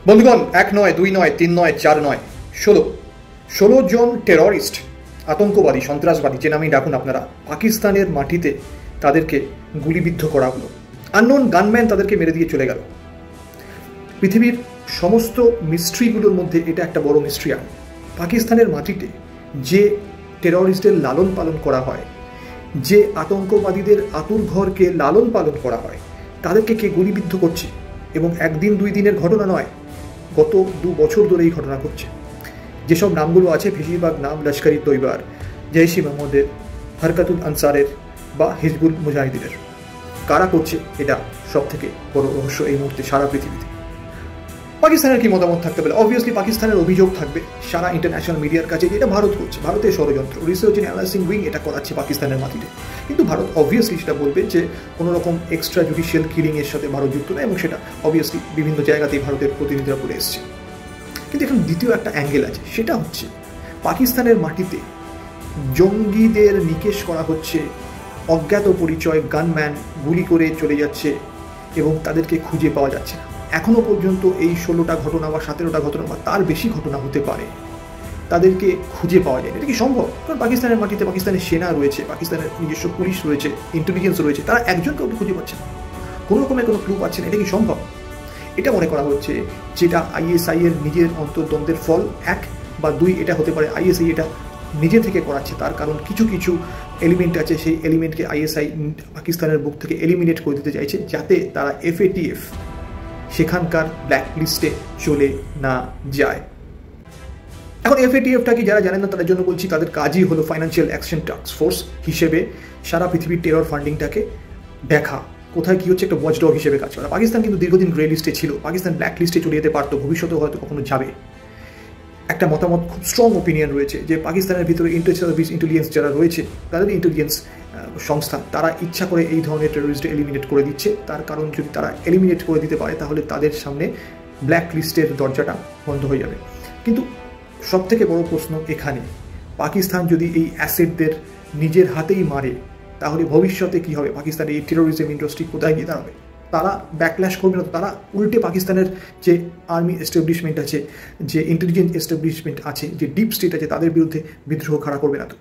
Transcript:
বন্ধুগণ, 1 নয়, 2 নয়, 3 নয়, 4 নয়, 16 জন টেররিস্ট, আতঙ্কবাদী, সন্ত্রাসবাদী, যে নামেই ডাকুন আপনারা, পাকিস্তানের মাটিতে তাদেরকে গুলিবিদ্ধ করা হলো। আননোন গানম্যান তাদেরকে মেরে দিয়ে চলে গেল। পৃথিবীর সমস্ত মিস্ট্রিগুলোর মধ্যে এটা একটা বড় মিস্ট্রি। আর পাকিস্তানের মাটিতে যে টেররিস্টদের লালন পালন করা হয়, যে আতঙ্কবাদীদের আতুর ঘরকে লালন পালন করা হয়, তাদেরকে কে গুলিবিদ্ধ করছে। এবং একদিন 2 দিনের ঘটনা নয়, গত 2 বছর ধরে এই ঘটনা ঘটছে। যেসব নামগুলো আছে, বেশিরভাগ নাম লস্কর-ই তৈয়বার, জৈশ-ই মোহাম্মদের, হরকতুল আনসারের বা হিজবুল মুজাহিদিনের। কারা করছে এটা সব থেকে বড় রহস্য এই মুহূর্তে সারা পৃথিবীতে। পাকিস্তানের কি মতামত থাকতে পারে? অবভিয়াসলি পাকিস্তানের অভিযোগ থাকবে সারা ইন্টারন্যাশনাল মিডিয়ার কাছে যে এটা ভারত করছে, ভারতের ষড়যন্ত্র, রিসার্চ অ্যান্ড অ্যানালাইসিং উইং এটা করাচ্ছে পাকিস্তানের মাটিতে। কিন্তু ভারত অবভিয়াসলি সেটা বলবে যে কোনো রকম এক্সট্রা জুডিশিয়াল কিলিংয়ের সাথে ভারত যুক্ত নয়, এবং সেটা অবভিয়াসলি বিভিন্ন জায়গাতেই ভারতের প্রতিনিধিরা বলে এসছে। কিন্তু এখন দ্বিতীয় একটা অ্যাঙ্গেল আছে, সেটা হচ্ছে পাকিস্তানের মাটিতে জঙ্গিদের নিকেশ করা হচ্ছে, অজ্ঞাত পরিচয় গানম্যান গুলি করে চলে যাচ্ছে এবং তাদেরকে খুঁজে পাওয়া যাচ্ছে না। এখনও পর্যন্ত এই 16টা ঘটনা বা 17টা ঘটনা বা তার বেশি ঘটনা হতে পারে, তাদেরকে খুঁজে পাওয়া যায়। এটা কি সম্ভব? কারণ পাকিস্তানের মাটিতে পাকিস্তানের সেনা রয়েছে, পাকিস্তানের নিজস্ব পুলিশ রয়েছে, ইন্টেলিজেন্স রয়েছে, তারা একজন কাউকে খুঁজে পাচ্ছে না, কোনো রকমের কোনো ক্লু পাচ্ছে না। এটা কি সম্ভব? এটা মনে করা হচ্ছে যেটা আইএসআই এর নিজের অন্তর্দ্বন্দ্বের ফল, 1 বা 2 এটা হতে পারে আইএসআই এটা নিজে থেকে করাচ্ছে। তার কারণ কিছু কিছু এলিমেন্ট আছে, সেই এলিমেন্টকে আইএসআই পাকিস্তানের বুক থেকে এলিমিনেট করে দিতে চাইছে, যাতে তারা FATF সেখানকার ব্ল্যাক লিস্টে চলে না যায়। এখন FATFটা কি যারা জানেন না তাদের জন্য বলছি, তাদের কাজই হলো ফাইন্যান্সিয়াল অ্যাকশন টাস্ক ফোর্স হিসেবে সারা পৃথিবীর টেরর ফান্ডিংটাকে দেখা, কোথায় কী হচ্ছে একটা ওয়াচডগ হিসেবে কাজ করা। পাকিস্তান কিন্তু দীর্ঘদিন গ্রে লিস্টে ছিল, পাকিস্তান ব্ল্যাক লিস্টে চলে যেতে পারতো, ভবিষ্যতেও হয়তো কখনো যাবে। একটা মতামত, খুব স্ট্রং ওপিনিয়ন রয়েছে যে পাকিস্তানের ভিতরে ইন্টার সার্ভিস ইন্টেলিজেন্স যারা রয়েছে, তাদের ইন্টেলিজেন্স সংস্থা, তারা ইচ্ছা করে এই ধরনের টেররিস্ট এলিমিনেট করে দিচ্ছে। তার কারণ যদি তারা এলিমিনেট করে দিতে পারে, তাহলে তাদের সামনে ব্ল্যাক লিস্টের দরজাটা বন্ধ হয়ে যাবে। কিন্তু সবথেকে বড় প্রশ্ন এখানে, পাকিস্তান যদি এই অ্যাসেটদের নিজের হাতেই মারে, তাহলে ভবিষ্যতে কী হবে? পাকিস্তানের এই টেরোরিজম ইন্ডাস্ট্রি কোথায় গিয়ে দাঁড়াবে? তারা ব্যাকল্যাশ করবে না তো? তারা উল্টে পাকিস্তানের যে আর্মি এস্টাবলিশমেন্ট আছে, যে ইন্টেলিজেন্স এস্টাবলিশমেন্ট আছে, যে ডিপ স্টেট আছে, তাদের বিরুদ্ধে বিদ্রোহ খাড়া করবে না তো?